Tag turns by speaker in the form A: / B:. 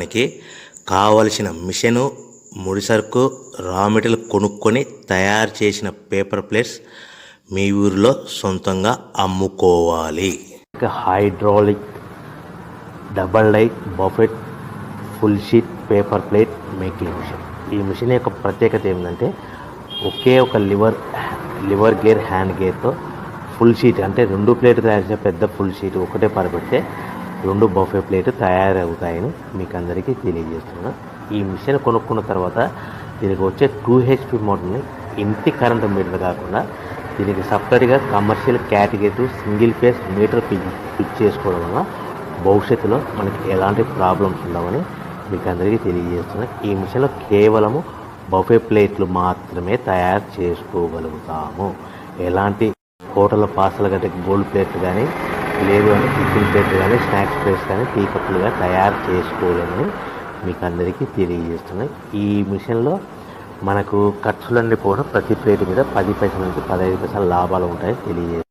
A: మనకి కావలసిన మిషను, ముడిసరుకు, రా మెటీరియల్ కొనుక్కొని తయారు చేసిన పేపర్ ప్లేట్స్ మీ ఊరిలో సొంతంగా అమ్ముకోవాలి. హైడ్రాలిక్ డబల్ డై బఫెట్ full sheet paper plate making machine. ఈ మిషన్ యొక్క ప్రత్యేకత ఏంటంటే ఒకే ఒక లివర్ గేర్ హ్యాండ్ గేర్తో ఫుల్ షీట్ అంటే 2 ప్లేట్లు తయారు చేసే పెద్ద ఫుల్ షీట్ ఒకటే పరబెడితే 2 బఫే ప్లేట్ తయారవుతాయని మీకు అందరికీ తెలియజేస్తున్నాను. ఈ మిషన్ కొనుక్కున్న తర్వాత దీనికి వచ్చే 2 HP మోటార్ని ఇంటి కరెంట్ మీటర్ కాకుండా దీనికి సపరేట్గా commercial category single phase metre fit చేసుకోవడం వల్ల భవిష్యత్తులో మనకి ఎలాంటి ప్రాబ్లమ్స్ ఉండవని మీకు అందరికీ తెలియజేస్తున్నాను. ఈ మిషన్లో కేవలము బఫే ప్లేట్లు మాత్రమే తయారు చేసుకోగలుగుతాము. ఎలాంటి హోటల్ పార్సల్ గట్టే గోల్డ్ ప్లేట్లు కానీ లేదు అంటే టిఫిన్ ప్లేట్లు కానీ స్నాక్స్ ప్లేట్స్ కానీ టీ కప్పులుగా తయారు చేసుకోవాలని మీకు అందరికీ తెలియజేస్తున్నాయి. ఈ మిషన్లో మనకు ఖర్చులన్నీ కూడా ప్రతి ప్లేట్ మీద 10 పైసల నుంచి 15 పైసల లాభాలు ఉంటాయని తెలియజేస్తున్నాయి.